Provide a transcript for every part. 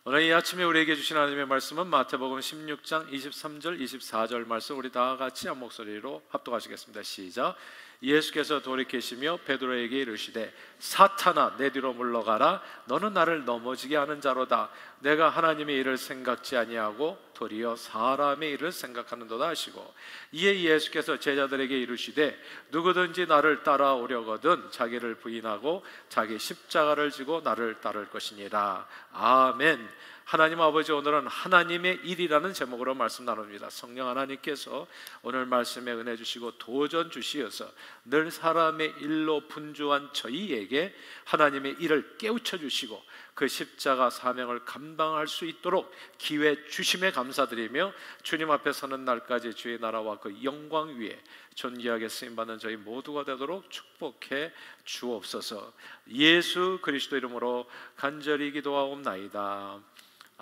오늘 이 아침에 우리에게 주신 하나님의 말씀은 마태복음 16장 23절 24절 말씀, 우리 다 같이 한 목소리로 합독하시겠습니다. 시작. 예수께서 돌이키시며 베드로에게 이르시되 사탄아 내 뒤로 물러가라. 너는 나를 넘어지게 하는 자로다. 내가 하나님의 일을 생각지 아니하고 도리어 사람의 일을 생각하는도다 하시고, 이에 예수께서 제자들에게 이르시되 누구든지 나를 따라오려거든 자기를 부인하고 자기 십자가를 지고 나를 따를 것이니라. 아멘. 하나님 아버지, 오늘은 하나님의 일이라는 제목으로 말씀 나눕니다. 성령 하나님께서 오늘 말씀에 은혜 주시고 도전 주시어서 늘 사람의 일로 분주한 저희에게 하나님의 일을 깨우쳐 주시고 그 십자가 사명을 감당할 수 있도록 기회 주심에 감사드리며, 주님 앞에 서는 날까지 주의 나라와 그 영광 위에 존귀하게 쓰임받는 저희 모두가 되도록 축복해 주옵소서. 예수 그리스도 이름으로 간절히 기도하옵나이다.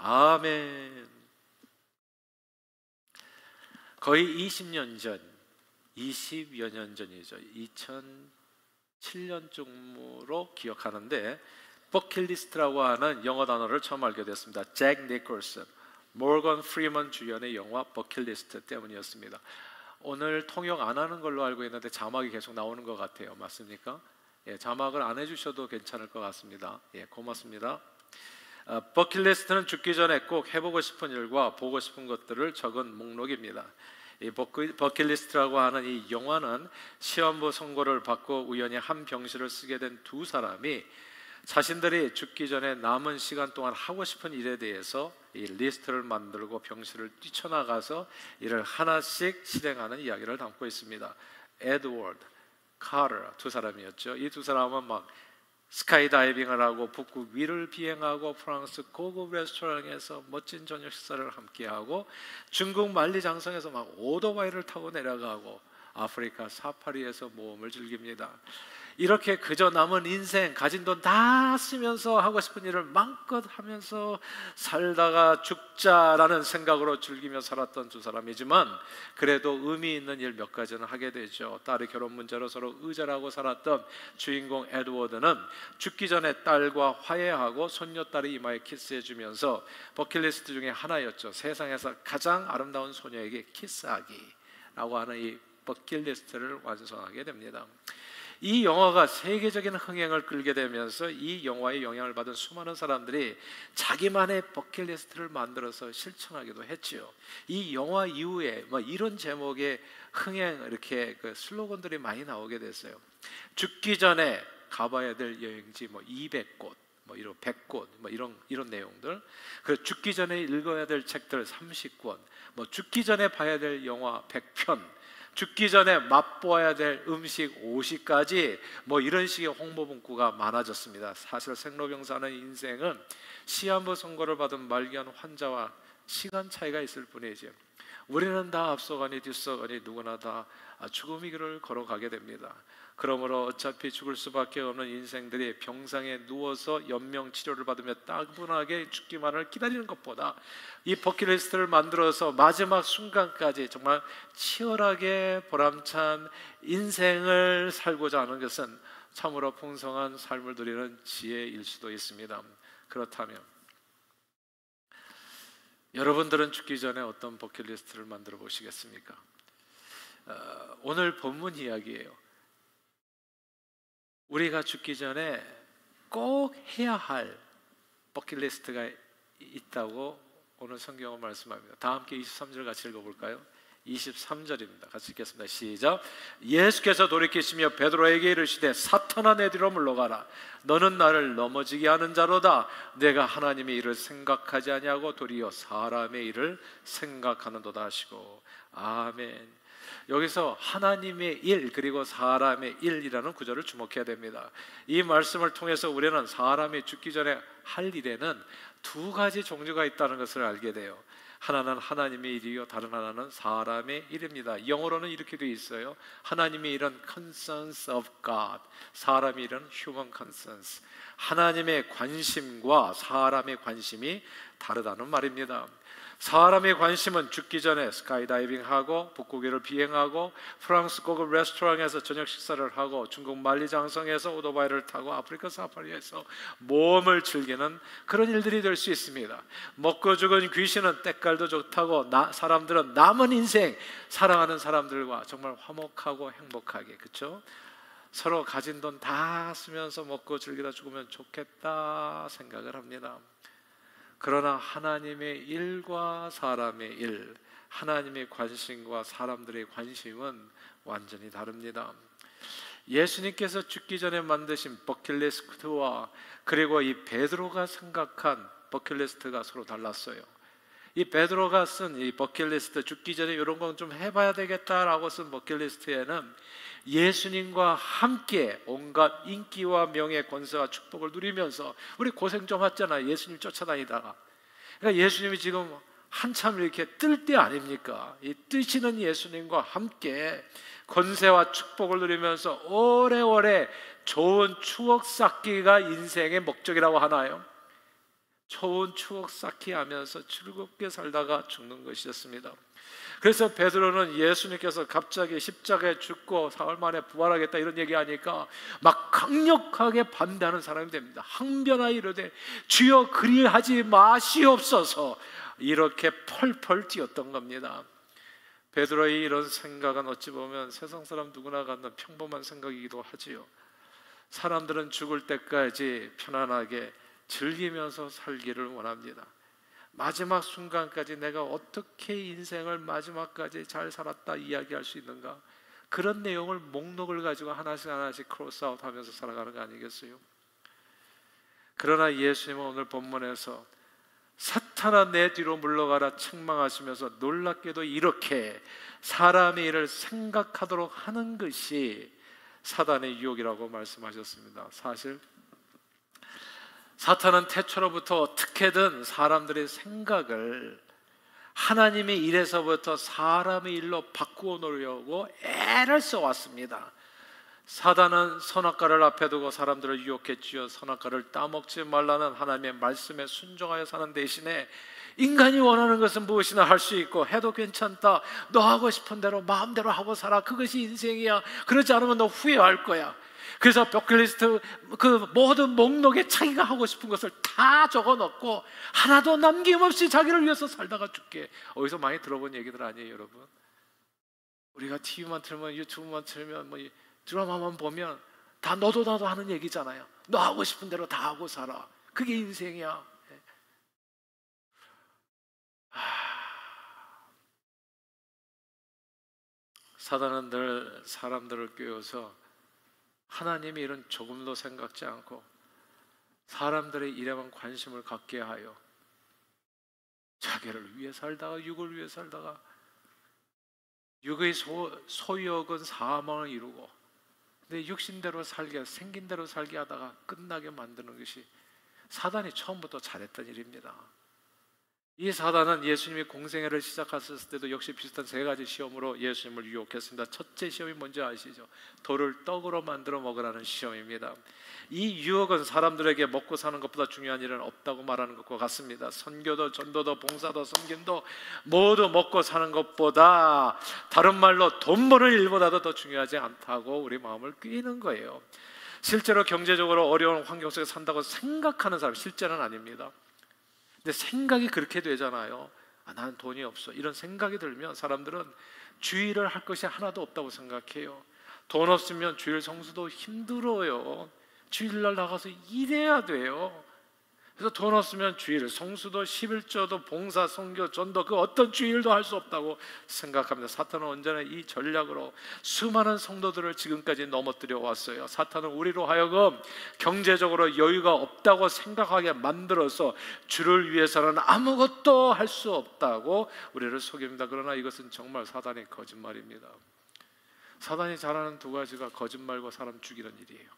아멘. 거의 20년 전, 20여 년 전이죠. 2007년쯤으로 기억하는데, 버킷리스트라고 하는 영어 단어를 처음 알게 됐습니다. 잭 니콜슨, 모건 프리먼 주연의 영화 버킷리스트 때문이었습니다. 오늘 통역 안 하는 걸로 알고 있는데 자막이 계속 나오는 것 같아요. 맞습니까? 예, 자막을 안 해주셔도 괜찮을 것 같습니다. 예, 고맙습니다. 버킷리스트는 죽기 전에 꼭 해보고 싶은 일과 보고 싶은 것들을 적은 목록입니다. 이 버킷리스트라고 하는 이 영화는 시험부 선고를 받고 우연히 한 병실을 쓰게 된 두 사람이 자신들이 죽기 전에 남은 시간 동안 하고 싶은 일에 대해서 이 리스트를 만들고 병실을 뛰쳐나가서 이를 하나씩 실행하는 이야기를 담고 있습니다. 에드워드, 카터 두 사람이었죠. 이 두 사람은 막 스카이다이빙을 하고 북극 위를 비행하고 프랑스 고급 레스토랑에서 멋진 저녁 식사를 함께하고 중국 만리장성에서 막 오토바이를 타고 내려가고 아프리카 사파리에서 모험을 즐깁니다. 이렇게 그저 남은 인생 가진 돈 다 쓰면서 하고 싶은 일을 마음껏 하면서 살다가 죽자라는 생각으로 즐기며 살았던 두 사람이지만, 그래도 의미 있는 일 몇 가지는 하게 되죠. 딸의 결혼 문제로 서로 의절하고 살았던 주인공 에드워드는 죽기 전에 딸과 화해하고 손녀딸의 이마에 키스해주면서 버킷리스트 중에 하나였죠. 세상에서 가장 아름다운 소녀에게 키스하기라고 하는 이 버킷리스트를 완성하게 됩니다. 이 영화가 세계적인 흥행을 끌게 되면서 이 영화의 영향을 받은 수많은 사람들이 자기만의 버킷리스트를 만들어서 실천하기도 했지요. 이 영화 이후에 이런 제목의 흥행 이렇게 그 슬로건들이 많이 나오게 됐어요. 죽기 전에 가봐야 될 여행지 200곳, 이런 100곳, 이런 내용들. 그리고 죽기 전에 읽어야 될 책들 30권, 죽기 전에 봐야 될 영화 100편, 죽기 전에 맛보아야 될 음식 50가지, 이런 식의 홍보 문구가 많아졌습니다. 사실 생로병사하는 인생은 시한부 선고를 받은 말기암 환자와 시간 차이가 있을 뿐이죠. 우리는 다 앞서가니 뒤서가니 누구나 다 죽음의 길을 걸어가게 됩니다. 그러므로 어차피 죽을 수밖에 없는 인생들이 병상에 누워서 연명 치료를 받으며 따분하게 죽기만을 기다리는 것보다 이 버킷리스트를 만들어서 마지막 순간까지 정말 치열하게 보람찬 인생을 살고자 하는 것은 참으로 풍성한 삶을 누리는 지혜일 수도 있습니다. 그렇다면 여러분들은 죽기 전에 어떤 버킷리스트를 만들어 보시겠습니까? 오늘 본문 이야기예요. 우리가 죽기 전에 꼭 해야 할 버킷리스트가 있다고 오늘 성경은 말씀합니다. 다 함께 23절 같이 읽어볼까요? 23절입니다. 같이 읽겠습니다. 시작. 예수께서 돌이키시며 베드로에게 이르시되 사탄아 내 뒤로 물러가라. 너는 나를 넘어지게 하는 자로다. 내가 하나님의 일을 생각하지 아니하고 도리어 사람의 일을 생각하는도다 하시고. 아멘. 여기서 하나님의 일 그리고 사람의 일이라는 구절을 주목해야 됩니다. 이 말씀을 통해서 우리는 사람이 죽기 전에 할 일에는 두 가지 종류가 있다는 것을 알게 돼요. 하나는 하나님의 일이요, 다른 하나는 사람의 일입니다. 영어로는 이렇게 되어 있어요. 하나님의 일은 concerns of God, 사람의 일은 human concerns. 하나님의 관심과 사람의 관심이 다르다는 말입니다. 사람의 관심은 죽기 전에 스카이다이빙하고 북극을 비행하고 프랑스 고급 레스토랑에서 저녁 식사를 하고 중국 만리장성에서 오토바이를 타고 아프리카 사파리에서 모험을 즐기는 그런 일들이 될 수 있습니다. 먹고 죽은 귀신은 때깔도 좋다고 사람들은 남은 인생 사랑하는 사람들과 정말 화목하고 행복하게, 그렇죠? 서로 가진 돈 다 쓰면서 먹고 즐기다 죽으면 좋겠다 생각을 합니다. 그러나 하나님의 일과 사람의 일, 하나님의 관심과 사람들의 관심은 완전히 다릅니다. 예수님께서 죽기 전에 만드신 버킷리스트와 그리고 이 베드로가 생각한 버킷리스트가 서로 달랐어요. 이 베드로가 쓴 이 버킷리스트, 죽기 전에 이런 건 좀 해봐야 되겠다라고 쓴 버킷리스트에는 예수님과 함께 온갖 인기와 명예, 권세와 축복을 누리면서, 우리 고생 좀 했잖아요, 예수님 쫓아다니다가. 그러니까 예수님이 지금 한참 이렇게 뜰 때 아닙니까? 이 뜨시는 예수님과 함께 권세와 축복을 누리면서 오래오래 좋은 추억 쌓기가 인생의 목적이라고 하나요? 좋은 추억 쌓기 하면서 즐겁게 살다가 죽는 것이었습니다. 그래서 베드로는 예수님께서 갑자기 십자가에 죽고 사흘 만에 부활하겠다 이런 얘기하니까 막 강력하게 반대하는 사람이 됩니다. 항변하여 이르되 주여 그리하지 마시옵소서, 이렇게 펄펄 뛰었던 겁니다. 베드로의 이런 생각은 어찌 보면 세상 사람 누구나 갖는 평범한 생각이기도 하지요. 사람들은 죽을 때까지 편안하게 즐기면서 살기를 원합니다. 마지막 순간까지 내가 어떻게 인생을 마지막까지 잘 살았다 이야기할 수 있는가, 그런 내용을 목록을 가지고 하나씩 하나씩 크로스아웃 하면서 살아가는 거 아니겠어요? 그러나 예수님은 오늘 본문에서 사탄아 내 뒤로 물러가라 책망하시면서 놀랍게도 이렇게 사람의 일을 생각하도록 하는 것이 사단의 유혹이라고 말씀하셨습니다. 사실 사탄은 태초로부터 어떻게든 사람들의 생각을 하나님의 일에서부터 사람의 일로 바꾸어 놓으려고 애를 써왔습니다. 사단은 선악과를 앞에 두고 사람들을 유혹했지요. 선악과를 따먹지 말라는 하나님의 말씀에 순종하여 사는 대신에 인간이 원하는 것은 무엇이나 할 수 있고 해도 괜찮다, 너 하고 싶은 대로 마음대로 하고 살아, 그것이 인생이야, 그러지 않으면 너 후회할 거야. 그래서 버킷리스트 그 모든 목록에 자기가 하고 싶은 것을 다 적어놓고 하나도 남김없이 자기를 위해서 살다가 죽게. 어디서 많이 들어본 얘기들 아니에요, 여러분? 우리가 TV만 틀면, 유튜브만 틀면, 뭐 드라마만 보면 다 너도 나도 하는 얘기잖아요. 너 하고 싶은 대로 다 하고 살아, 그게 인생이야. 사단은 늘 사람들을 꿰어서 하나님의 일은 조금도 생각지 않고 사람들의 일에만 관심을 갖게 하여 자기를 위해 살다가, 육을 위해 살다가 육의 소유욕은 사망을 이루고 내 육신대로 살게, 생긴 대로 살게 하다가 끝나게 만드는 것이 사단이 처음부터 잘했던 일입니다. 이 사단은 예수님이 공생애를 시작하셨을 때도 역시 비슷한 세 가지 시험으로 예수님을 유혹했습니다. 첫째 시험이 뭔지 아시죠? 돌을 떡으로 만들어 먹으라는 시험입니다. 이 유혹은 사람들에게 먹고 사는 것보다 중요한 일은 없다고 말하는 것과 같습니다. 선교도 전도도 봉사도 섬김도 모두 먹고 사는 것보다, 다른 말로 돈 버는 일보다도 더 중요하지 않다고 우리 마음을 꿰는 거예요. 실제로 경제적으로 어려운 환경 속에 산다고 생각하는 사람, 실제는 아닙니다. 근데 생각이 그렇게 되잖아요. 나는 돈이 없어, 이런 생각이 들면 사람들은 주일을 할 것이 하나도 없다고 생각해요. 돈 없으면 주일 성수도 힘들어요. 주일날 나가서 일해야 돼요. 그래서 돈 없으면 주일 성수도 11조도 봉사, 선교, 전도 그 어떤 주일도 할 수 없다고 생각합니다. 사탄은 언제나 이 전략으로 수많은 성도들을 지금까지 넘어뜨려 왔어요. 사탄은 우리로 하여금 경제적으로 여유가 없다고 생각하게 만들어서 주를 위해서는 아무것도 할 수 없다고 우리를 속입니다. 그러나 이것은 정말 사단의 거짓말입니다. 사단이 잘하는 두 가지가 거짓말과 사람 죽이는 일이에요.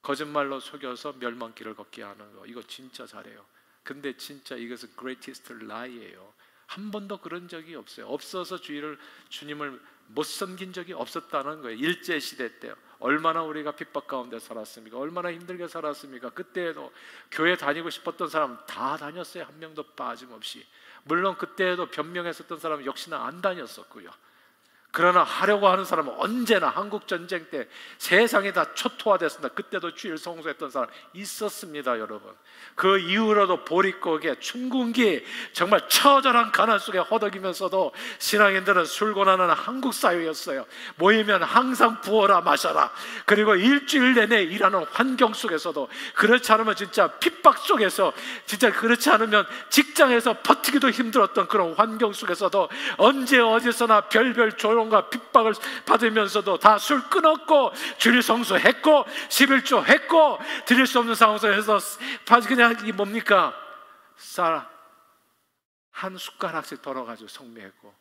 거짓말로 속여서 멸망길을 걷게 하는 거, 이거 진짜 잘해요. 근데 진짜 이것은 greatest lie예요. 한 번도 그런 적이 없어요. 없어서 주님을 못 섬긴 적이 없었다는 거예요. 일제시대 때 얼마나 우리가 핍박 가운데 살았습니까? 얼마나 힘들게 살았습니까? 그때에도 교회 다니고 싶었던 사람 다 다녔어요. 한 명도 빠짐없이. 물론 그때에도 변명했었던 사람은 역시나 안 다녔었고요. 그러나 하려고 하는 사람은 언제나 한국전쟁 때 세상이 다 초토화됐습니다. 그때도 주일 성수했던 사람 있었습니다, 여러분. 그 이후로도 보릿고개, 춘궁기, 정말 처절한 가난 속에 허덕이면서도 신앙인들은 술곤하는 한국 사회였어요. 모이면 항상 부어라 마셔라. 그리고 일주일 내내 일하는 환경 속에서도, 그렇지 않으면 진짜 핍박 속에서, 진짜 그렇지 않으면 직장에서 버티기도 힘들었던 그런 환경 속에서도 언제 어디서나 별별 조롱과 핍박을 받으면서도 다 술 끊었고 주일 성수했고 11조 했고, 드릴 수 없는 상황에서 해서 그냥 이 뭡니까? 쌀 한 숟가락씩 덜어가지고 성례했고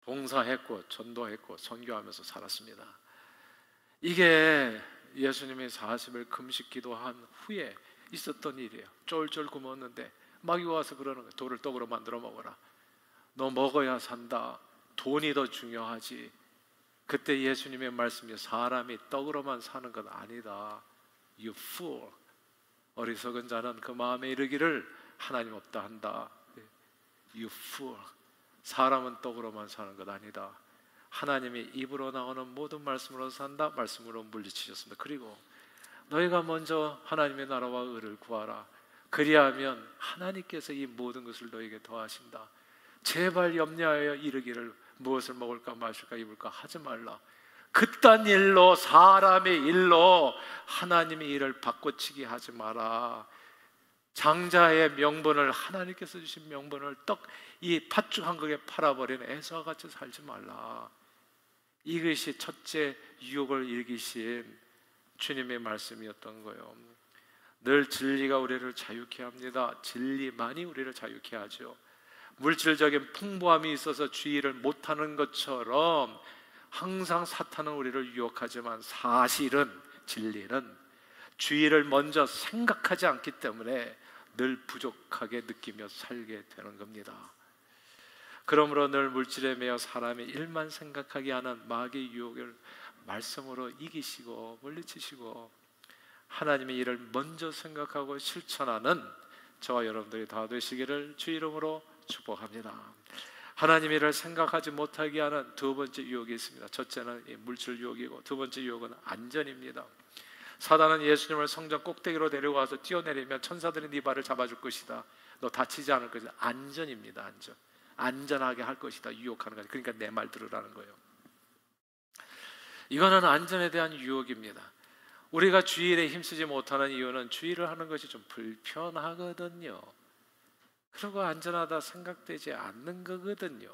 봉사했고 전도했고 선교하면서 살았습니다. 이게 예수님이 40일 금식 기도한 후에 있었던 일이에요. 쫄쫄 굶었는데 마귀가 와서 그러는 거예요. 돌을 떡으로 만들어 먹어라. 너 먹어야 산다. 돈이 더 중요하지. 그때 예수님의 말씀이 사람이 떡으로만 사는 것 아니다. You fool. 어리석은 자는 그 마음에 이르기를 하나님 없다 한다. You fool. 사람은 떡으로만 사는 것 아니다. 하나님이 입으로 나오는 모든 말씀으로 산다. 말씀으로 물리치셨습니다. 그리고 너희가 먼저 하나님의 나라와 의를 구하라. 그리하면 하나님께서 이 모든 것을 너희에게 더하신다. 제발 염려하여 이르기를 무엇을 먹을까 마실까 입을까 하지 말라. 그딴 일로, 사람의 일로 하나님의 일을 바꿔치기 하지 마라. 장자의 명분을, 하나님께서 주신 명분을 이 팥죽 한 그릇에 팔아버리는 에서와 같이 살지 말라. 이것이 첫째 유혹을 이기신 주님의 말씀이었던 거예요. 늘 진리가 우리를 자유케 합니다. 진리만이 우리를 자유케 하죠. 물질적인 풍부함이 있어서 주의를 못하는 것처럼 항상 사탄은 우리를 유혹하지만, 사실은 진리는 주의를 먼저 생각하지 않기 때문에 늘 부족하게 느끼며 살게 되는 겁니다. 그러므로 늘 물질에 매여 사람의 일만 생각하게 하는 마귀의 유혹을 말씀으로 이기시고 물리치시고 하나님의 일을 먼저 생각하고 실천하는 저와 여러분들이 다 되시기를 주 이름으로 축복합니다. 하나님의 일을 생각하지 못하게 하는 두 번째 유혹이 있습니다. 첫째는 물질 유혹이고, 두 번째 유혹은 안전입니다. 사단은 예수님을 성전 꼭대기로 데려가서 뛰어내리면 천사들이 네 발을 잡아줄 것이다. 너 다치지 않을 것이다. 안전입니다. 안전. 안전하게 할 것이다. 유혹하는 거죠. 그러니까 내 말 들으라는 거예요. 이거는 안전에 대한 유혹입니다. 우리가 주일에 힘쓰지 못하는 이유는 주일을 하는 것이 좀 불편하거든요. 그리고 안전하다 생각되지 않는 거거든요.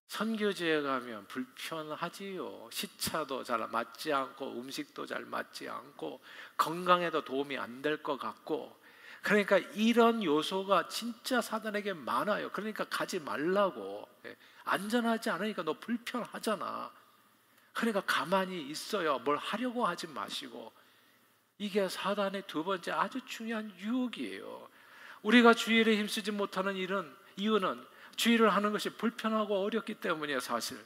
선교지에 가면 불편하지요. 시차도 잘 맞지 않고 음식도 잘 맞지 않고 건강에도 도움이 안 될 것 같고, 그러니까 이런 요소가 진짜 사단에게 많아요. 그러니까 가지 말라고. 안전하지 않으니까 너 불편하잖아. 그러니까 가만히 있어요. 뭘 하려고 하지 마시고. 이게 사단의 두 번째 아주 중요한 유혹이에요. 우리가 주일에 힘쓰지 못하는 이유는 주일을 하는 것이 불편하고 어렵기 때문이에요. 사실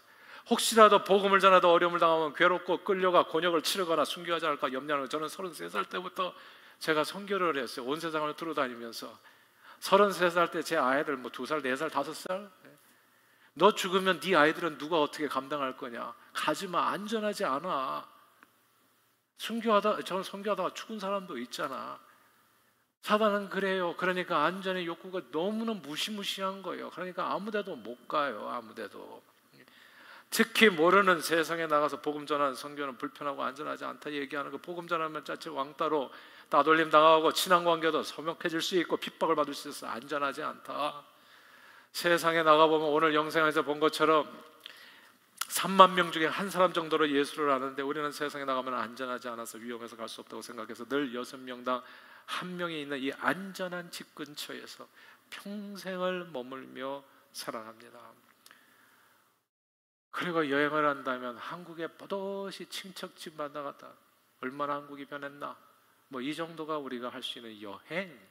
혹시라도 복음을 전하다 어려움을 당하면 괴롭고 끌려가 곤욕을 치르거나 순교하지 않을까 염려하는 거예요. 저는 33살 때부터 제가 선교를 했어요. 온 세상을 돌아다니면서 33살 때 제 아이들 2살, 4살, 5살 너 죽으면 네 아이들은 누가 어떻게 감당할 거냐. 가지마. 안전하지 않아. 저는 선교하다가 죽은 사람도 있잖아. 사단은 그래요. 그러니까 안전의 욕구가 너무나 무시무시한 거예요. 그러니까 아무데도 못 가요. 아무데도. 특히 모르는 세상에 나가서 복음 전하는 선교는 불편하고 안전하지 않다 얘기하는 거. 복음 전하면 짜치 왕따로 따돌림 당하고 친한관계도 서먹해질 수 있고 핍박을 받을 수 있어서 안전하지 않다. 세상에 나가보면 오늘 영상에서 본 것처럼 3만 명 중에 한 사람 정도로 예수를 아는데, 우리는 세상에 나가면 안전하지 않아서 위험해서 갈 수 없다고 생각해서 늘 6명당 1명이 있는 이 안전한 집 근처에서 평생을 머물며 살아갑니다. 그리고 여행을 한다면 한국에 뻗어시 친척집 만나갔다. 얼마나 한국이 변했나. 이 정도가 우리가 할 수 있는 여행.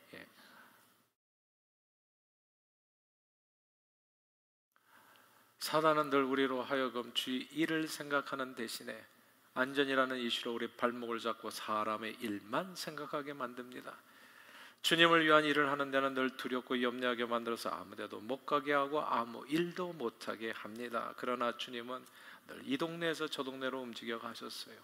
사단은 늘 우리로 하여금 주의 일을 생각하는 대신에 안전이라는 이슈로 우리 발목을 잡고 사람의 일만 생각하게 만듭니다. 주님을 위한 일을 하는 데는 늘 두렵고 염려하게 만들어서 아무 데도 못 가게 하고 아무 일도 못하게 합니다. 그러나 주님은 늘 이 동네에서 저 동네로 움직여 가셨어요.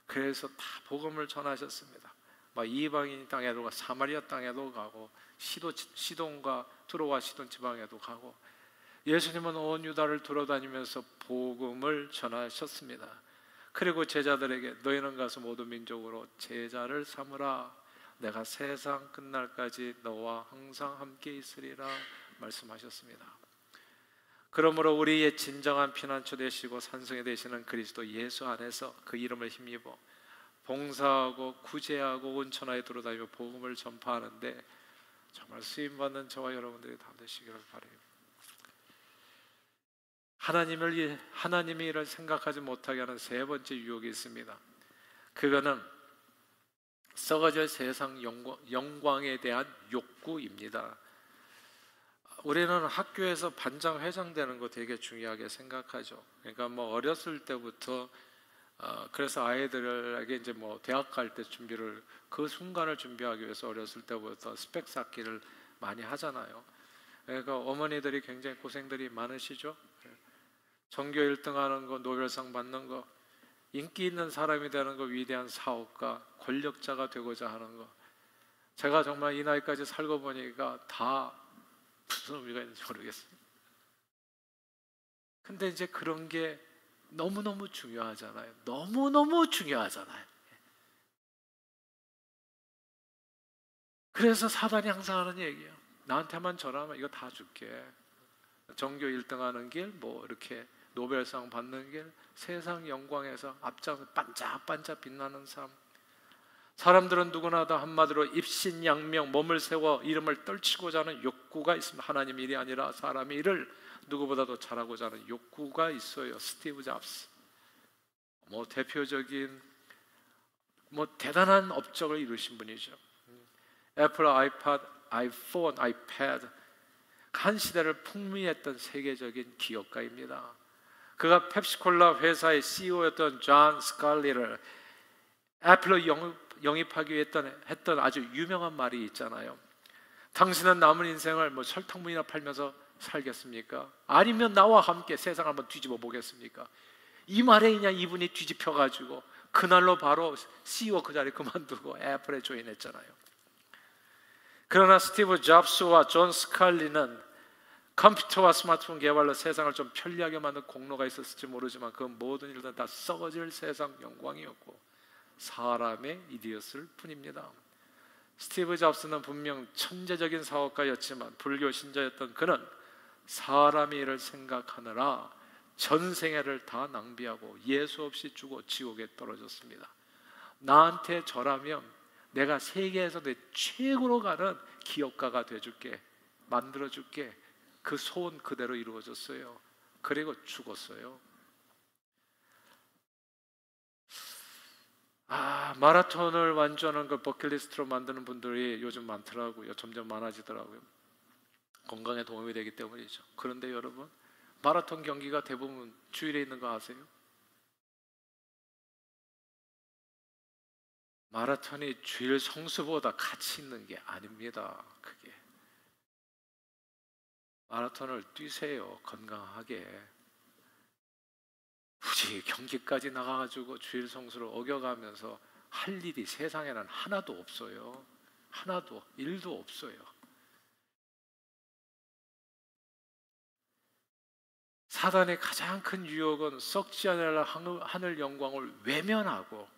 그래서 다 복음을 전하셨습니다. 막 이방인 땅에도 가고 사마리아 땅에도 가고 시돈과 두로와 시돈 지방에도 가고 예수님은 온 유다를 돌아다니면서 복음을 전하셨습니다. 그리고 제자들에게 너희는 가서 모든 민족으로 제자를 삼으라. 내가 세상 끝날까지 너와 항상 함께 있으리라 말씀하셨습니다. 그러므로 우리의 진정한 피난처 되시고 산성이 되시는 그리스도 예수 안에서 그 이름을 힘입어 봉사하고 구제하고 온 천하에 돌아다니며 복음을 전파하는데 정말 쓰임받는 저와 여러분들이 다 되시기를 바랍니다. 하나님의 일을 생각하지 못하게 하는 세 번째 유혹이 있습니다. 그거는 썩어질 세상 영광에 대한 욕구입니다. 우리는 학교에서 반장, 회장 되는 거 되게 중요하게 생각하죠. 그러니까 뭐 어렸을 때부터 그래서 아이들에게 이제 뭐 대학 갈 때 준비를 그 순간을 준비하기 위해서 어렸을 때부터 스펙 쌓기를 많이 하잖아요. 그러니까 어머니들이 굉장히 고생들이 많으시죠. 전교 1등 하는 거, 노벨상 받는 거, 인기 있는 사람이 되는 거, 위대한 사업가, 권력자가 되고자 하는 거. 제가 정말 이 나이까지 살고 보니까 다 무슨 의미가 있는지 모르겠어요. 근데 이제 그런 게 너무너무 중요하잖아요. 너무너무 중요하잖아요. 그래서 사단이 항상 하는 얘기예요. 나한테만 전하면 이거 다 줄게. 전교 1등 하는 길, 뭐 이렇게 노벨상 받는 길, 세상 영광에서 앞장서 반짝반짝 빛나는 삶. 사람들은 누구나 다 한마디로 입신양명, 몸을 세워 이름을 떨치고자 하는 욕구가 있습니다. 하나님 일이 아니라 사람의 일을 누구보다도 잘하고자 하는 욕구가 있어요. 스티브 잡스, 뭐 대표적인 뭐 대단한 업적을 이루신 분이죠. 애플, 아이팟, 아이폰, 아이패드 한 시대를 풍미했던 세계적인 기업가입니다. 그가 펩시콜라 회사의 CEO였던 존 스칼리를 애플로 영입하기 위해 했던 아주 유명한 말이 있잖아요. 당신은 남은 인생을 뭐 설탕물이나 팔면서 살겠습니까? 아니면 나와 함께 세상을 한번 뒤집어 보겠습니까? 이 말에 그냥 이분이 뒤집혀가지고 그날로 바로 CEO 그 자리 그만두고 애플에 조인했잖아요. 그러나 스티브 잡스와 존 스칼리는 컴퓨터와 스마트폰 개발로 세상을 좀 편리하게 만든 공로가 있었을지 모르지만 그 모든 일들은 다 썩어질 세상 영광이었고 사람의 일이었을 뿐입니다. 스티브 잡스는 분명 천재적인 사업가였지만 불교 신자였던 그는 사람의 일을 생각하느라 전생애를 다 낭비하고 예수 없이 죽어 지옥에 떨어졌습니다. 나한테 저라면 내가 세계에서 내 최고로 가는 기업가가 돼줄게, 만들어줄게. 그 소원 그대로 이루어졌어요. 그리고 죽었어요. 마라톤을 완주하는 걸 버킷리스트로 만드는 분들이 요즘 많더라고요. 점점 많아지더라고요. 건강에 도움이 되기 때문이죠. 그런데 여러분, 마라톤 경기가 대부분 주일에 있는 거 아세요? 마라톤이 주일 성수보다 가치 있는 게 아닙니다. 그게 마라톤을 뛰세요. 건강하게. 굳이 경기까지 나가가지고 주일 성수를 어겨가면서 할 일이 세상에는 하나도 없어요. 하나도, 일도 없어요. 사단의 가장 큰 유혹은 썩지 않을 하늘 영광을 외면하고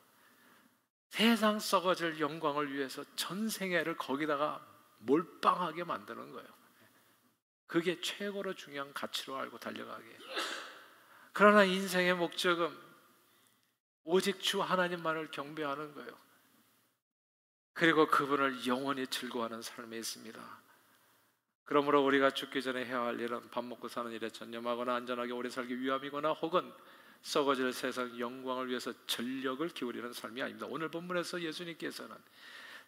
세상 썩어질 영광을 위해서 전생애를 거기다가 몰빵하게 만드는 거예요. 그게 최고로 중요한 가치로 알고 달려가게. 그러나 인생의 목적은 오직 주 하나님만을 경배하는 거예요. 그리고 그분을 영원히 즐거워하는 삶에 있습니다. 그러므로 우리가 죽기 전에 해야 할 일은 밥 먹고 사는 일에 전념하거나 안전하게 오래 살기 위함이거나 혹은 썩어질 세상 영광을 위해서 전력을 기울이는 삶이 아닙니다. 오늘 본문에서 예수님께서는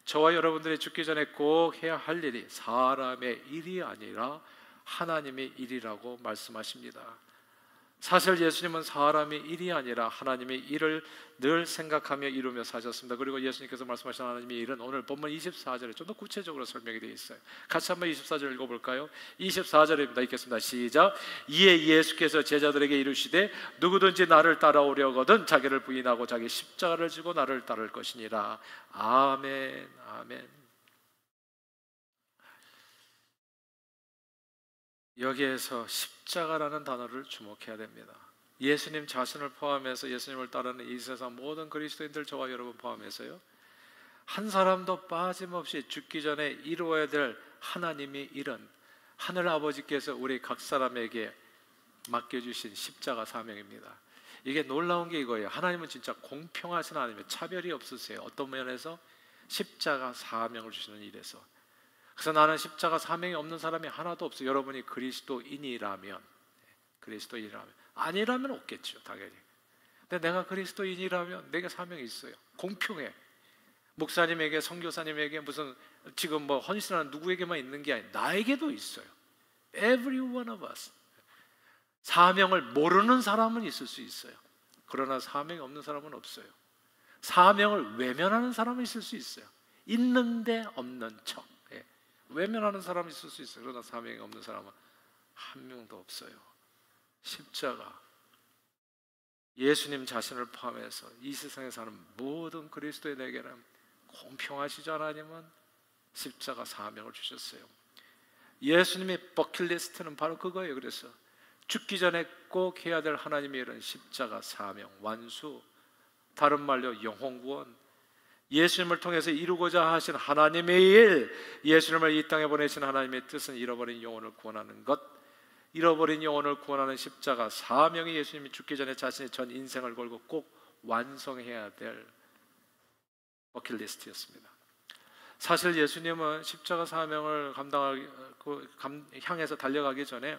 저와 여러분들이 죽기 전에 꼭 해야 할 일이 사람의 일이 아니라 하나님의 일이라고 말씀하십니다. 사실 예수님은 사람의 일이 아니라 하나님의 일을 늘 생각하며 이루며 사셨습니다. 그리고 예수님께서 말씀하신 하나님의 일은 오늘 본문 24절에 좀 더 구체적으로 설명이 되어 있어요. 같이 한번 24절 읽어볼까요? 24절입니다. 읽겠습니다. 시작. 이에 예수께서 제자들에게 이르시되 누구든지 나를 따라오려거든 자기를 부인하고 자기 십자가를 지고 나를 따를 것이니라. 아멘. 아멘. 여기에서 십자가라는 단어를 주목해야 됩니다. 예수님 자신을 포함해서 예수님을 따르는 이 세상 모든 그리스도인들, 저와 여러분 포함해서요, 한 사람도 빠짐없이 죽기 전에 이루어야 될 하나님의 일은 하늘 아버지께서 우리 각 사람에게 맡겨주신 십자가 사명입니다. 이게 놀라운 게 이거예요. 하나님은 진짜 공평하신 하나님이에요. 차별이 없으세요. 어떤 면에서? 십자가 사명을 주시는 일에서. 그래서 나는 십자가 사명이 없는 사람이 하나도 없어요. 여러분이 그리스도인이라면, 아니라면 없겠죠, 당연히. 근데 내가 그리스도인이라면 내게 사명이 있어요. 공평해. 목사님에게, 선교사님에게 무슨 지금 뭐 헌신하는 누구에게만 있는 게 아니라 나에게도 있어요. Every one of us. 사명을 모르는 사람은 있을 수 있어요. 그러나 사명이 없는 사람은 없어요. 사명을 외면하는 사람은 있을 수 있어요. 있는데 없는 척. 외면하는 사람이 있을 수 있어요. 그러나 사명이 없는 사람은 한 명도 없어요. 십자가, 예수님 자신을 포함해서 이 세상에 사는 모든 그리스도인에게는 공평하시죠. 하나님은 십자가 사명을 주셨어요. 예수님의 버킷리스트는 바로 그거예요. 그래서 죽기 전에 꼭 해야 될 하나님의 일은 십자가 사명, 완수, 다른 말로 영혼구원, 예수님을 통해서 이루고자 하신 하나님의 일, 예수님을 이 땅에 보내신 하나님의 뜻은 잃어버린 영혼을 구원하는 것, 잃어버린 영혼을 구원하는 십자가 사명이 예수님이 죽기 전에 자신의 전 인생을 걸고 꼭 완성해야 될 버킷리스트였습니다. 사실 예수님은 십자가 사명을 향해서 달려가기 전에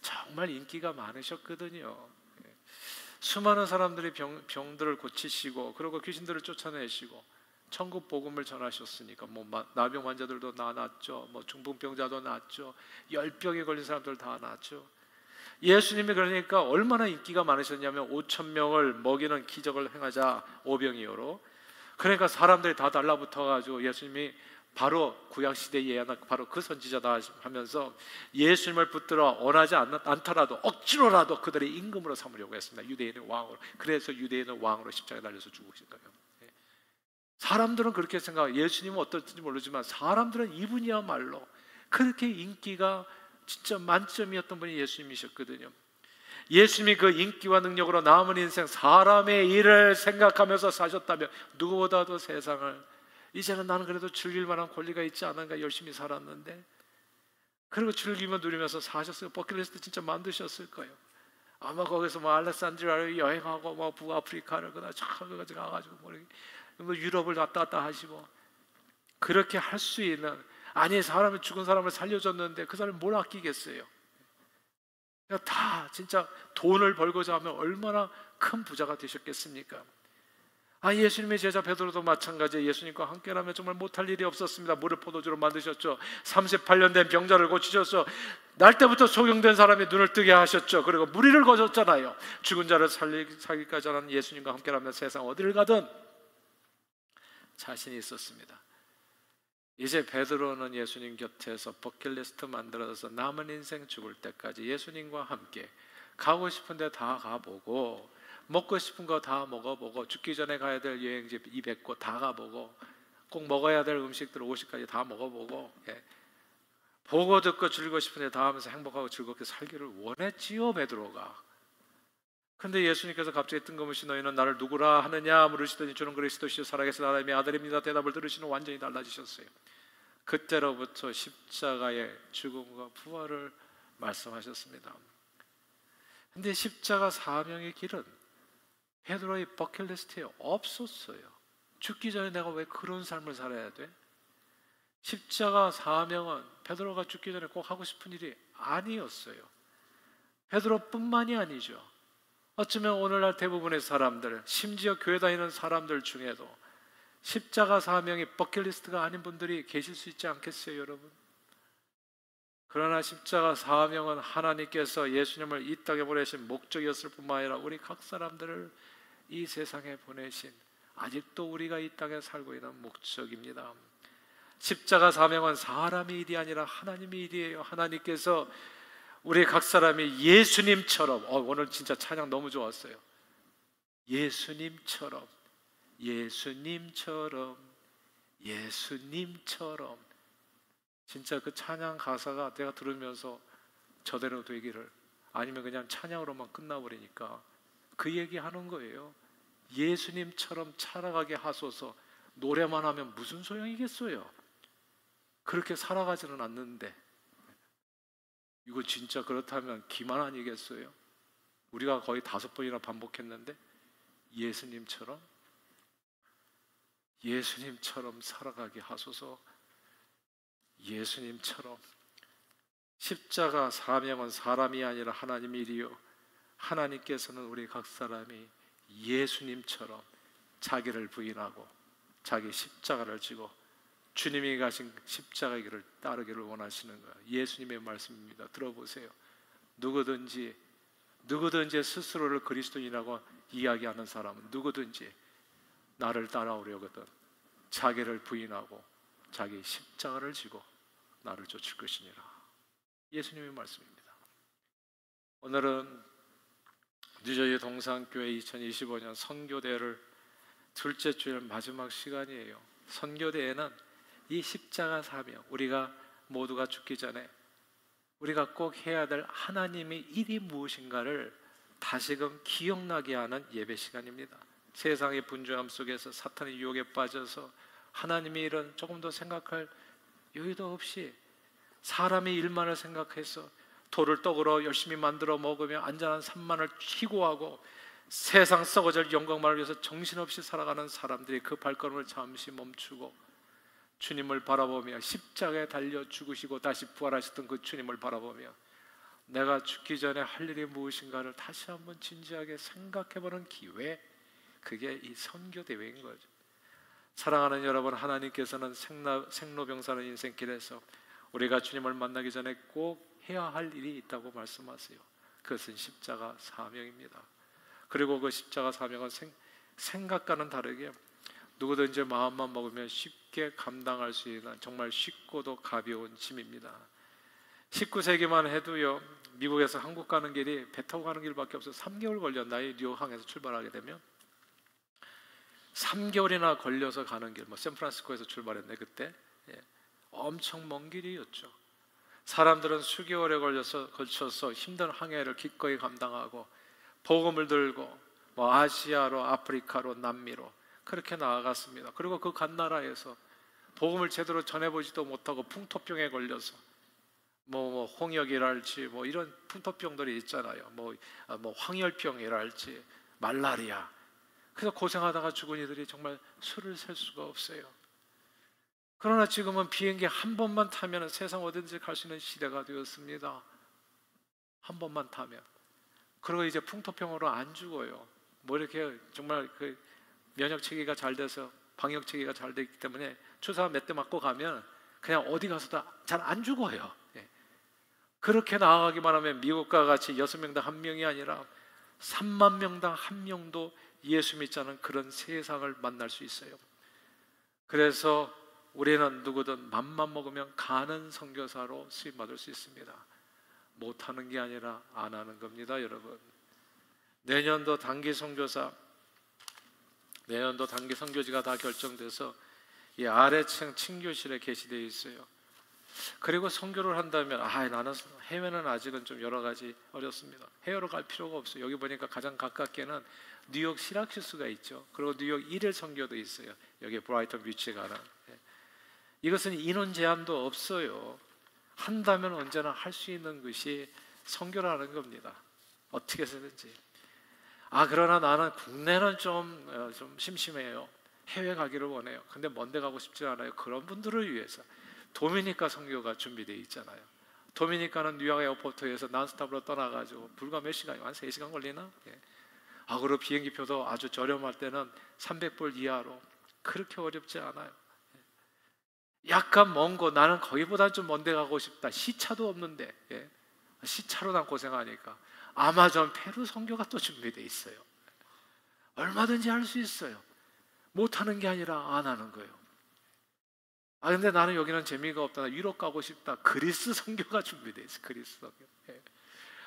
정말 인기가 많으셨거든요. 수많은 사람들이 병들을 고치시고, 그리고 귀신들을 쫓아내시고 천국 복음을 전하셨으니까 뭐 나병 환자들도 다 낫죠. 뭐 중풍병자도 낫죠. 열병에 걸린 사람들 다 낫죠. 예수님이 그러니까 얼마나 인기가 많으셨냐면 5,000명을 먹이는 기적을 행하자 오병이어로. 그러니까 사람들이 다 달라붙어가지고 예수님이 바로 구약시대 예언한 바로 그 선지자다 하면서 예수님을 붙들어 원하지 않더라도 억지로라도 그들의 임금으로 삼으려고 했습니다. 유대인의 왕으로. 그래서 유대인의 왕으로 십자가에 달려서 죽으신 거예요. 사람들은 그렇게 생각해요. 예수님은 어떨지 모르지만 사람들은 이분이야말로 그렇게 인기가 진짜 만점이었던 분이 예수님이셨거든요. 예수님이 그 인기와 능력으로 남은 인생 사람의 일을 생각하면서 사셨다면 누구보다도 세상을, 이제는 나는 그래도 즐길 만한 권리가 있지 않은가 열심히 살았는데, 그리고 즐기며 누리면서 사셨어요. 버킷리스트 진짜 만드셨을 거예요. 아마 거기서 뭐 알렉산드리아를 여행하고 뭐 북아프리카를 그다 저기까지 가가지고 뭐 유럽을 왔다 갔다 하시고, 그렇게 할 수 있는, 아니 사람이 죽은 사람을 살려줬는데 그 사람이 뭘 아끼겠어요. 다 진짜 돈을 벌고자 하면 얼마나 큰 부자가 되셨겠습니까? 예수님의 제자 베드로도 마찬가지예요. 예수님과 함께라면 정말 못할 일이 없었습니다. 물을 포도주로 만드셨죠. 38년 된 병자를 고치셨죠. 날 때부터 소경된 사람이 눈을 뜨게 하셨죠. 그리고 무리를 거셨잖아요. 죽은 자를 살리기까지 하는 예수님과 함께라면 세상 어디를 가든 자신이 있었습니다. 이제 베드로는 예수님 곁에서 버킷리스트 만들어서 남은 인생 죽을 때까지 예수님과 함께 가고 싶은 데 다 가보고, 먹고 싶은 거 다 먹어보고, 죽기 전에 가야 될 여행지 200곳 다 가보고, 꼭 먹어야 될 음식들 50가지 다 먹어보고, 보고 듣고 즐기고 싶은 데 다 하면서 행복하고 즐겁게 살기를 원했지요, 베드로가. 근데 예수님께서 갑자기 뜬금없이 너희는 나를 누구라 하느냐 물으시더니 주는 그리스도시요 살아계신 하나님의 아들입니다 대답을 들으시는 완전히 달라지셨어요. 그때로부터 십자가의 죽음과 부활을 말씀하셨습니다. 근데 십자가 사명의 길은 베드로의 버킷리스트에 없었어요. 죽기 전에 내가 왜 그런 삶을 살아야 돼? 십자가 사명은 베드로가 죽기 전에 꼭 하고 싶은 일이 아니었어요. 베드로뿐만이 아니죠. 어쩌면 오늘날 대부분의 사람들, 심지어 교회 다니는 사람들 중에도 십자가 사명이 버킷리스트가 아닌 분들이 계실 수 있지 않겠어요, 여러분? 그러나 십자가 사명은 하나님께서 예수님을 이 땅에 보내신 목적이었을 뿐만 아니라 우리 각 사람들을 이 세상에 보내신, 아직도 우리가 이 땅에 살고 있는 목적입니다. 십자가 사명은 사람의 일이 아니라 하나님의 일이에요. 하나님께서 우리 각 사람이 예수님처럼, 오늘 진짜 찬양 너무 좋았어요. 예수님처럼, 예수님처럼, 예수님처럼. 진짜 그 찬양 가사가 내가 들으면서 저대로 되기를, 아니면 그냥 찬양으로만 끝나버리니까 그 얘기 하는 거예요. 예수님처럼 살아가게 하소서. 노래만 하면 무슨 소용이겠어요? 그렇게 살아가지는 않는데, 이거 진짜 그렇다면 기만 아니겠어요? 우리가 거의 5번이나 반복했는데, 예수님처럼 살아가게 하소서. 예수님처럼. 십자가 사명은 사람이 아니라 하나님의 일이요, 하나님께서는 우리 각 사람이 예수님처럼 자기를 부인하고 자기 십자가를 지고 주님이 가신 십자가의 길을 따르기를 원하시는 거예요. 예수님의 말씀입니다. 들어보세요. 누구든지 스스로를 그리스도인이라고 이야기하는 사람은 누구든지 나를 따라오려거든 자기를 부인하고 자기 십자가를 지고 나를 쫓을 것이니라. 예수님의 말씀입니다. 오늘은 뉴저지 동산교회 2025년 선교대회를 둘째 주일 마지막 시간이에요. 선교대회는 이 십자가 사명, 우리가 모두가 죽기 전에 우리가 꼭 해야 될 하나님의 일이 무엇인가를 다시금 기억나게 하는 예배 시간입니다. 세상의 분주함 속에서 사탄의 유혹에 빠져서 하나님의 일은 조금 더 생각할 여유도 없이 사람의 일만을 생각해서 돌을 떡으로 열심히 만들어 먹으며 안전한 산만을 희고하고 세상 썩어질 영광만을 위해서 정신없이 살아가는 사람들이 그 발걸음을 잠시 멈추고 주님을 바라보며 십자가에 달려 죽으시고 다시 부활하셨던 그 주님을 바라보며 내가 죽기 전에 할 일이 무엇인가를 다시 한번 진지하게 생각해보는 기회, 그게 이 선교대회인 거죠. 사랑하는 여러분, 하나님께서는 생로병사는 인생길에서 우리가 주님을 만나기 전에 꼭 해야 할 일이 있다고 말씀하세요. 그것은 십자가 사명입니다. 그리고 그 십자가 사명은 생각과는 다르게 누구든지 마음만 먹으면 쉽게 감당할 수 있는 정말 쉽고도 가벼운 짐입니다. 19세기만 해도요, 미국에서 한국 가는 길이 배 타고 가는 길밖에 없어서 3개월 걸렸나요? 뉴욕항에서 출발하게 되면 3개월이나 걸려서 가는 길, 샌프란시스코에서 출발했네 그때. 엄청 먼 길이었죠. 사람들은 수개월에 걸쳐서 힘든 항해를 기꺼이 감당하고 복음을 들고 아시아로, 아프리카로, 남미로 그렇게 나아갔습니다. 그리고 그 간 나라에서 복음을 제대로 전해보지도 못하고 풍토병에 걸려서 홍역이랄지 이런 풍토병들이 있잖아요. 황열병이랄지 말라리아. 그래서 고생하다가 죽은 이들이 정말 수를 셀 수가 없어요. 그러나 지금은 비행기 한 번만 타면 세상 어딘지 갈 수 있는 시대가 되었습니다. 한 번만 타면. 그리고 이제 풍토병으로 안 죽어요. 이렇게 정말 그 면역 체계가 잘 돼서 방역 체계가 잘 되기 때문에 주사 몇 대 맞고 가면 그냥 어디 가서도 잘 안 죽어요. 그렇게 나아가기만 하면 미국과 같이 6명당 1명이 아니라 3만 명당 1명도 예수 믿지 않은 그런 세상을 만날 수 있어요. 그래서 우리는 누구든 맘만 먹으면 가는 선교사로 수임받을 수 있습니다. 못하는 게 아니라 안 하는 겁니다, 여러분. 내년도 단기 선교지가 다 결정돼서 이 아래층 친교실에 게시되어 있어요. 그리고 선교를 한다면 나는 해외는 아직은 좀 여러 가지 어렵습니다. 해외로 갈 필요가 없어요. 여기 보니까 가장 가깝게는 뉴욕 시라큐스가 있죠. 그리고 뉴욕 1일 선교도 있어요. 여기 브라이턴 비치에 가는. 이것은 인원 제한도 없어요. 한다면 언제나 할 수 있는 것이 선교라는 겁니다. 어떻게 해서든지. 그러나 나는 국내는 좀 심심해요. 해외 가기를 원해요. 근데 먼데 가고 싶지 않아요. 그런 분들을 위해서 도미니카 선교가 준비되어 있잖아요. 도미니카는 뉴욕 에어포트에서 난스탑으로 떠나가지고 불과 몇 시간이요? 한 3시간 걸리나? 그리고 비행기표도 아주 저렴할 때는 $300 이하로 그렇게 어렵지 않아요. 약간 먼 곳, 나는 거기보다 좀 먼 데 가고 싶다. 시차도 없는데, 예. 시차로 난 고생하니까 아마존 페루 선교가 또 준비되어 있어요. 얼마든지 할 수 있어요. 못하는 게 아니라 안 하는 거예요. 근데 나는 여기는 재미가 없다, 나 유럽 가고 싶다. 그리스 선교가 준비되어 있어요. 그리스 선교. 예.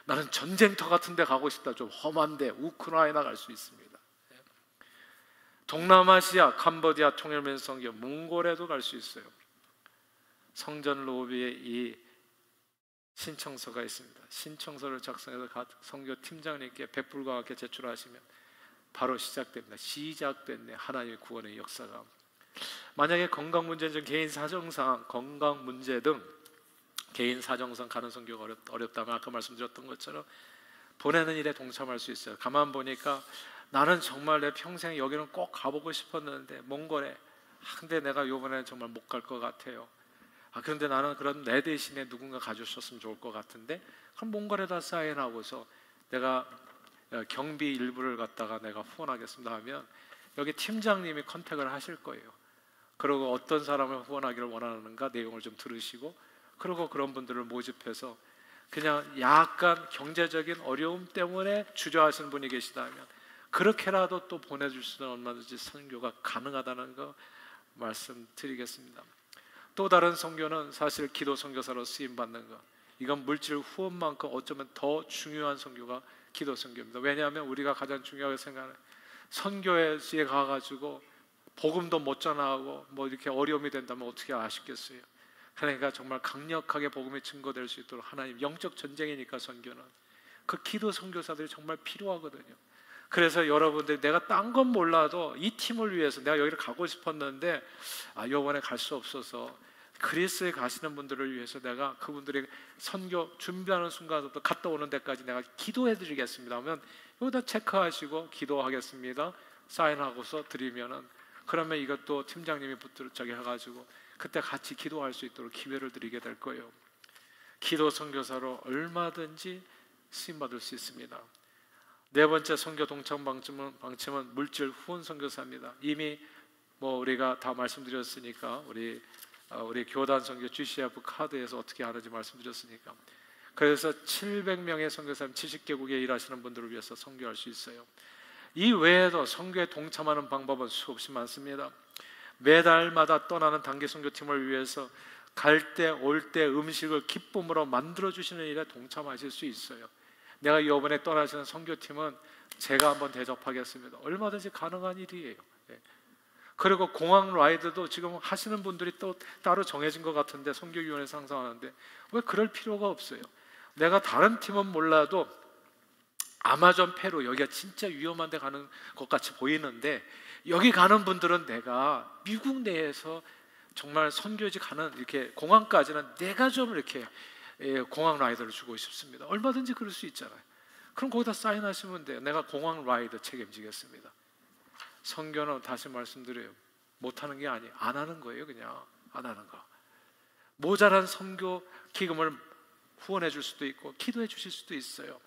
나는 전쟁터 같은 데 가고 싶다. 좀 험한데 우크라이나 갈 수 있습니다. 예. 동남아시아 캄보디아 통일면 선교, 몽골에도 갈 수 있어요. 성전 로비에 이 신청서가 있습니다. 신청서를 작성해서 선교 팀장님께 백불과 함께 제출하시면 바로 시작됩니다. 시작됐네, 하나님의 구원의 역사가. 만약에 건강 문제 등 개인 사정상, 건강 문제 등 개인 사정상 가는 선교가 어렵다면 아까 말씀드렸던 것처럼 보내는 일에 동참할 수 있어요. 가만 보니까 나는 정말 내 평생 여기는 꼭 가보고 싶었는데 몽골에, 근데 내가 이번에 정말 못 갈 것 같아요. 그런데 나는 그런 내 대신에 누군가 가주셨으면 좋을 것 같은데, 그럼 몽골에다 사인하고서 내가 경비 일부를 갖다가 내가 후원하겠습니다 하면 여기 팀장님이 컨택을 하실 거예요. 그리고 어떤 사람을 후원하기를 원하는가 내용을 좀 들으시고, 그리고 그런 분들을 모집해서 그냥 약간 경제적인 어려움 때문에 주저하시는 분이 계시다면 그렇게라도 또 보내줄 수는 얼마든지 선교가 가능하다는 거 말씀드리겠습니다. 또 다른 선교는 사실 기도 선교사로 쓰임 받는 것. 이건 물질 후원만큼 어쩌면 더 중요한 선교가 기도 선교입니다. 왜냐하면 우리가 가장 중요하게 생각하는 선교에 가가지고 복음도 못 전하고 뭐 이렇게 어려움이 된다면 어떻게 아쉽겠어요. 그러니까 정말 강력하게 복음이 증거될 수 있도록 하나님, 영적 전쟁이니까 선교는 그 기도 선교사들이 정말 필요하거든요. 그래서 여러분들, 내가 딴 건 몰라도 이 팀을 위해서 내가 여기를 가고 싶었는데 이번에 갈 수 없어서 그리스에 가시는 분들을 위해서 내가 그분들이 선교 준비하는 순간부터 갔다 오는 데까지 내가 기도해 드리겠습니다 하면 이거 체크하시고 기도하겠습니다 사인하고서 드리면은, 그러면 이것도 팀장님이 저기 해가지고 그때 같이 기도할 수 있도록 기회를 드리게 될 거예요. 기도 선교사로 얼마든지 쓰임받을 수 있습니다. 네 번째 선교 동참 방침은 물질 후원 선교사입니다. 이미 뭐 우리가 다 말씀드렸으니까 우리 교단 선교 GCF 카드에서 어떻게 하는지 말씀드렸으니까, 그래서 700명의 선교사님 70개국에 일하시는 분들을 위해서 선교할 수 있어요. 이 외에도 선교에 동참하는 방법은 수없이 많습니다. 매달마다 떠나는 단기 선교팀을 위해서 갈 때 올 때 음식을 기쁨으로 만들어주시는 일에 동참하실 수 있어요. 내가 이번에 떠나시는 선교팀은 제가 한번 대접하겠습니다. 얼마든지 가능한 일이에요. 그리고 공항 라이드도 지금 하시는 분들이 또 따로 정해진 것 같은데 선교위원회 상상하는데 왜 그럴 필요가 없어요. 내가 다른 팀은 몰라도 아마존 페루, 여기가 진짜 위험한 데 가는 것 같이 보이는데 여기 가는 분들은 내가 미국 내에서 정말 선교지 가는 이렇게 공항까지는 내가 좀 이렇게 공항 라이더를 주고 싶습니다. 얼마든지 그럴 수 있잖아요. 그럼 거기다 사인하시면 돼요. 내가 공항 라이더 책임지겠습니다. 선교는 다시 말씀드려요, 못하는 게 아니에요. 안 하는 거예요. 그냥 안 하는 거. 모자란 선교 기금을 후원해 줄 수도 있고 기도해 주실 수도 있어요.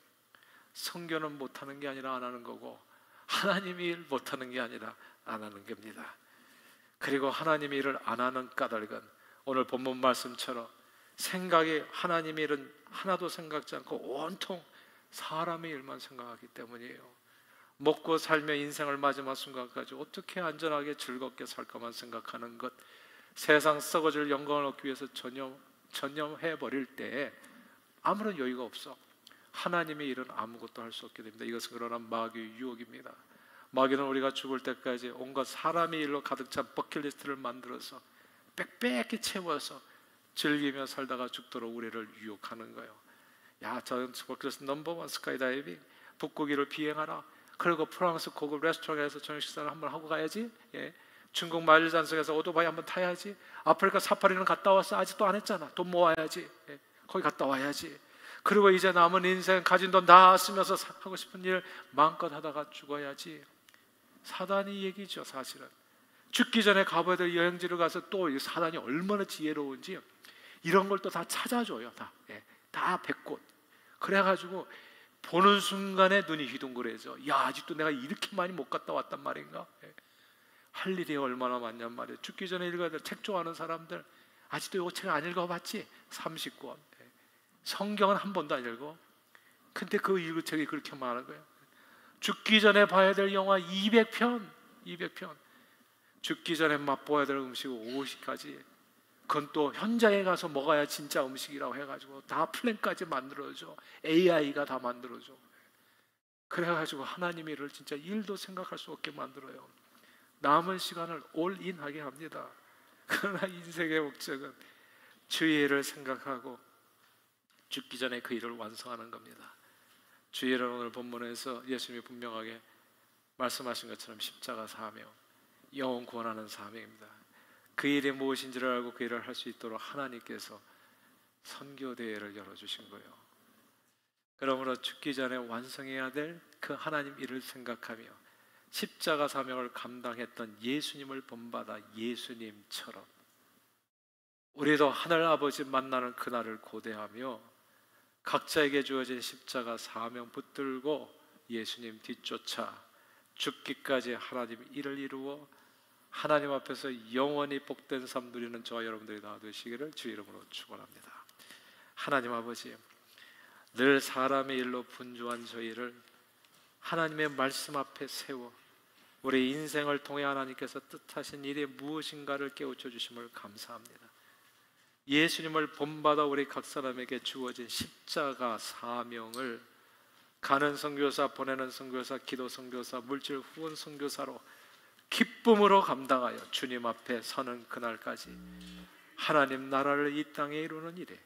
선교는 못하는 게 아니라 안 하는 거고, 하나님이 일 못하는 게 아니라 안 하는 겁니다. 그리고 하나님의 일을 안 하는 까닭은 오늘 본문 말씀처럼 생각이 하나님의 일은 하나도 생각지 않고 온통 사람의 일만 생각하기 때문이에요. 먹고 살며 인생을 마지막 순간까지 어떻게 안전하게 즐겁게 살까만 생각하는 것, 세상 썩어질 영광을 얻기 위해서 전념해버릴 때 아무런 여유가 없어. 하나님의 일은 아무것도 할 수 없게 됩니다. 이것은 그러나 마귀의 유혹입니다. 마귀는 우리가 죽을 때까지 온갖 사람의 일로 가득 찬 버킷리스트를 만들어서 빽빽히 채워서 즐기며 살다가 죽도록 우리를 유혹하는 거예요. 야, 저는 버킷리스트 넘버원 스카이다이빙, 북극일을 비행하라. 그리고 프랑스 고급 레스토랑에서 저녁 식사를 한번 하고 가야지. 중국 마일잔석에서 오토바이 한번 타야지. 아프리카 사파리는 갔다 왔어. 아직도 안 했잖아. 돈 모아야지. 거기 갔다 와야지. 그리고 이제 남은 인생 가진 돈 다 쓰면서 하고 싶은 일 마음껏 하다가 죽어야지. 사단이 얘기죠. 사실은 죽기 전에 가봐야 될 여행지를 가서 또 사단이 얼마나 지혜로운지 이런 걸 또 다 찾아줘요. 다 100곳. 그래가지고 보는 순간에 눈이 휘둥그레져. 야, 아직도 내가 이렇게 많이 못 갔다 왔단 말인가? 할 일이 얼마나 많냔 말이에요. 죽기 전에 읽어야 될 책 좋아하는 사람들, 아직도 이거 책 안 읽어봤지? 30권. 성경은 한 번도 안 읽어. 근데 그 읽을 책이 그렇게 많은 거예요. 죽기 전에 봐야 될 영화 200편. 죽기 전에 맛보아야 될 음식 50가지. 그건 또 현장에 가서 먹어야 진짜 음식이라고 해가지고 다 플랜까지 만들어줘. AI가 다 만들어줘. 그래가지고 하나님 일을 진짜 일도 생각할 수 없게 만들어요. 남은 시간을 올인하게 합니다. 그러나 인생의 목적은 주의 일을 생각하고 죽기 전에 그 일을 완성하는 겁니다. 주의 일은 오늘 본문에서 예수님이 분명하게 말씀하신 것처럼 십자가 사명, 영혼 구원하는 사명입니다. 그 일이 무엇인지를 알고 그 일을 할 수 있도록 하나님께서 선교대회를 열어주신 거예요. 그러므로 죽기 전에 완성해야 될 그 하나님 일을 생각하며 십자가 사명을 감당했던 예수님을 본받아 예수님처럼 우리도 하늘아버지 만나는 그날을 고대하며 각자에게 주어진 십자가 사명 붙들고 예수님 뒤쫓아 죽기까지 하나님 일을 이루어 하나님 앞에서 영원히 복된 삶 누리는 저와 여러분들이 다 되시기를 주 이름으로 축원합니다. 하나님 아버지, 늘 사람의 일로 분주한 저희를 하나님의 말씀 앞에 세워 우리 인생을 통해 하나님께서 뜻하신 일이 무엇인가를 깨우쳐 주심을 감사합니다. 예수님을 본받아 우리 각 사람에게 주어진 십자가 사명을 가는 선교사, 보내는 선교사, 기도 선교사, 물질 후원 선교사로 기쁨으로 감당하여 주님 앞에 서는 그날까지 하나님 나라를 이 땅에 이루는 일에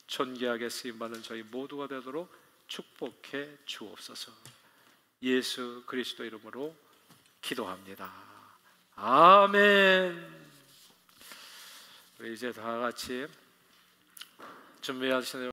존귀하게 쓰임받는 저희 모두가 되도록 축복해 주옵소서. 예수 그리스도 이름으로 기도합니다. 아멘. 우리 이제 다 같이 준비하시는